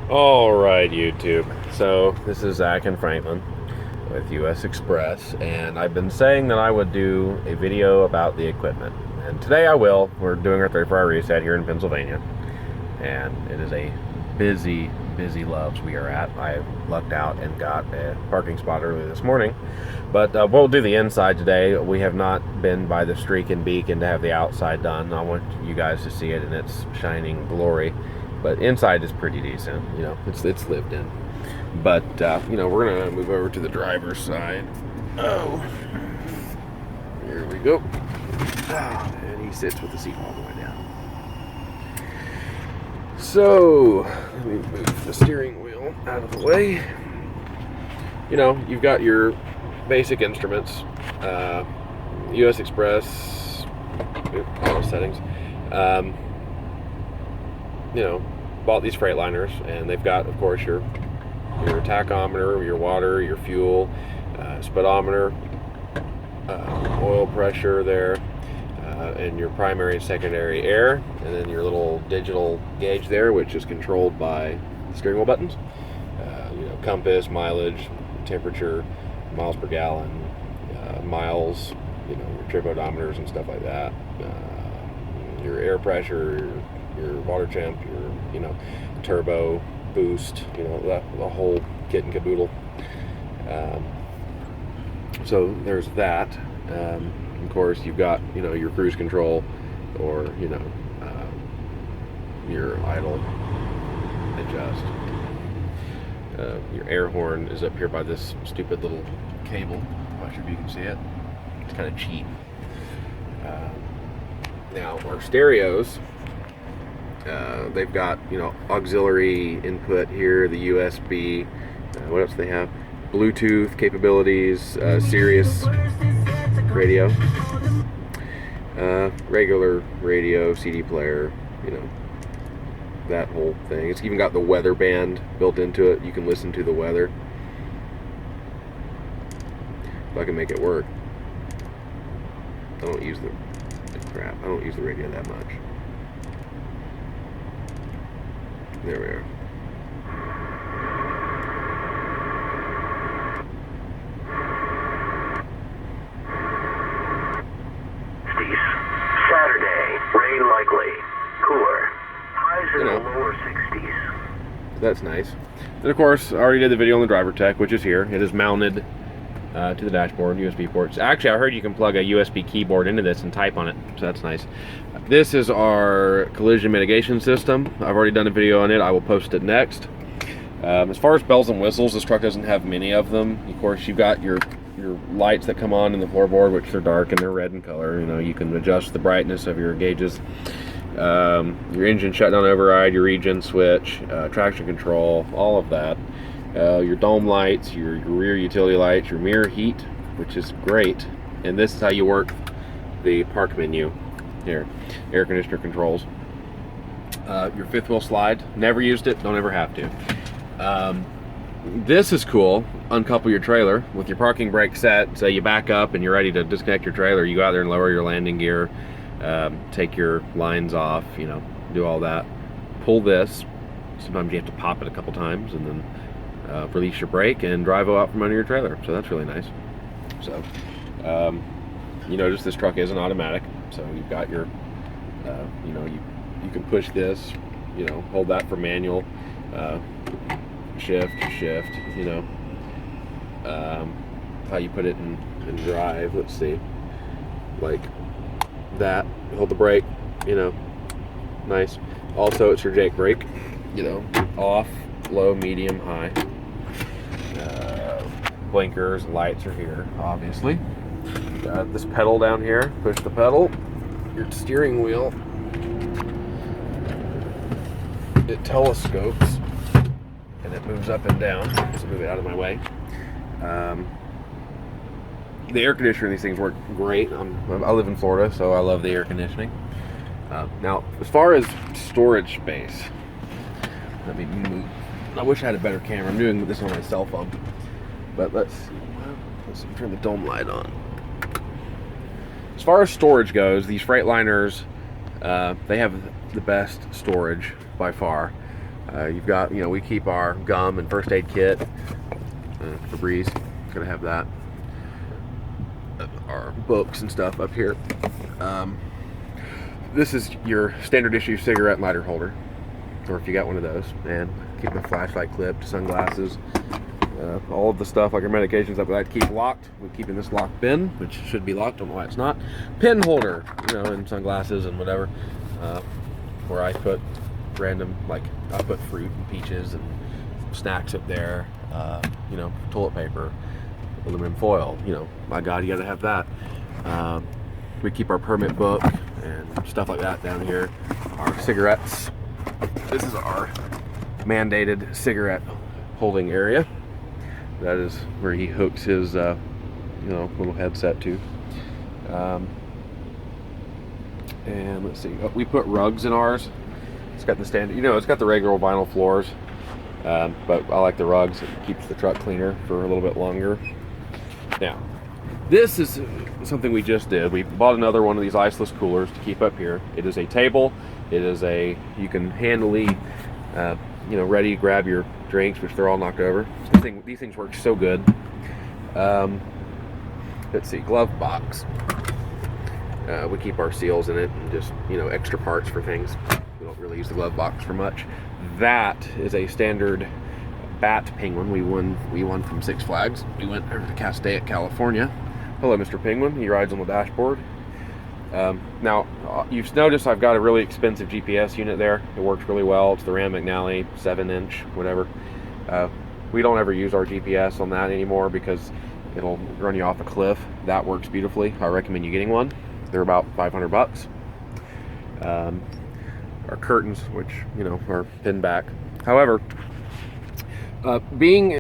Alright, YouTube. So, this is Zach and Franklin with Usxpress, and I've been saying that I would do a video about the equipment. And today I will. We're doing our 34-hour reset here in Pennsylvania, and it is a busy loves we are at. I lucked out and got a parking spot early this morning, but we'll do the inside today. We have not been by the streak and beacon to have the outside done. I want you guys to see it in its shining glory. But inside is pretty decent, you know, it's lived in. But, you know, we're going to move over to the driver's side. Oh, here we go. Oh, and he sits with the seat all the way down. So, let me move the steering wheel out of the way. You know, you've got your basic instruments, Usxpress, auto settings. You know, bought these Freightliners, and they've got, of course, your tachometer, your water, your fuel, speedometer, oil pressure there, and your primary and secondary air, and then your little digital gauge there, which is controlled by the steering wheel buttons. You know, compass, mileage, temperature, miles per gallon, miles, you know, your trip odometers and stuff like that. Your air pressure, your water temp, your, you know, turbo, boost, you know, the whole kit and caboodle. So there's that. Of course, you've got, you know, your cruise control, or, you know, your idle adjust. Your air horn is up here by this stupid little cable. I'm not sure if you can see it. It's kind of cheap. Now, our stereos, they've got, you know, auxiliary input here, the USB, what else do they have? Bluetooth capabilities, Sirius radio, regular radio, CD player, you know, that whole thing. It's even got the weather band built into it. You can listen to the weather. If I can make it work. I don't use the radio that much. There we are. Saturday, rain likely, cooler, highs in the lower 60s. That's nice. And of course, I already did the video on the driver tech, which is here. It is mounted to the dashboard, USB ports. Actually, I heard you can plug a USB keyboard into this and type on it, so that's nice. This is our collision mitigation system. I've already done a video on it. I will post it next. As far as bells and whistles, this truck doesn't have many of them. Of course, you've got your lights that come on in the floorboard, which are dark and they're red in color. You know, you can adjust the brightness of your gauges. Your engine shutdown override, your regen switch, traction control, all of that. Your dome lights, your rear utility lights, your mirror heat, which is great. And this is how you work the park menu here. Air conditioner controls. Your fifth wheel slide, never used it, don't ever have to. This is cool. Uncouple your trailer with your parking brake set. Say you back up and you're ready to disconnect your trailer, you go out there and lower your landing gear, take your lines off, you know, do all that. Pull this. Sometimes you have to pop it a couple times and then release your brake and drive out from under your trailer. So that's really nice. So you notice this truck isn't automatic, so you've got your you know, you can push this, you know, hold that for manual, shift, you know, how you put it in drive. Let's see, like that. Hold the brake, you know, nice. Also, it's your Jake brake, you know, off, low, medium, high. Blinkers and lights are here, obviously. Got this pedal down here. Push the pedal. Your steering wheel, it telescopes and it moves up and down. Just move it out of my way. The air conditioner in these things work great. I live in Florida, so I love the air conditioning. Now, as far as storage space, let me move. I wish I had a better camera. I'm doing this on my cell phone. But let's turn the dome light on. As far as storage goes, these Freightliners, they have the best storage by far. You've got, you know, we keep our gum and first aid kit. Febreze, gonna have that. Our books and stuff up here. This is your standard issue cigarette and lighter holder, or if you got one of those. And keep the flashlight clipped, sunglasses, all of the stuff like our medications that we like to keep locked. We're keeping this locked bin, which should be locked. Don't know why it's not. Pen holder, you know, and sunglasses and whatever. Where I put random, like I put fruit and peaches and snacks up there. You know, toilet paper, aluminum foil. You know, my God, you got to have that. We keep our permit book and stuff like that down here. Our cigarettes. This is our mandated cigarette holding area. That is where he hooks his, you know, little headset to. And let's see, we put rugs in ours. It's got the standard, you know, it's got the regular vinyl floors, but I like the rugs. It keeps the truck cleaner for a little bit longer. Now, this is something we just did. We bought another one of these iceless coolers to keep up here. It is a table. It is a, you can handily, you know, ready to grab your drinks, which they're all knocked over. These things work so good. Let's see, glove box. We keep our seals in it and just, you know, extra parts for things. We don't really use the glove box for much. That is a standard bat penguin we won from Six Flags. We went over to Castaic, California. Hello, Mr. Penguin. He rides on the dashboard. Now, you've noticed I've got a really expensive GPS unit there. It works really well. It's the Ram McNally 7-inch, whatever. We don't ever use our GPS on that anymore because it'll run you off a cliff. That works beautifully. I recommend you getting one. They're about $500. Our curtains, which, you know, are pinned back. However, being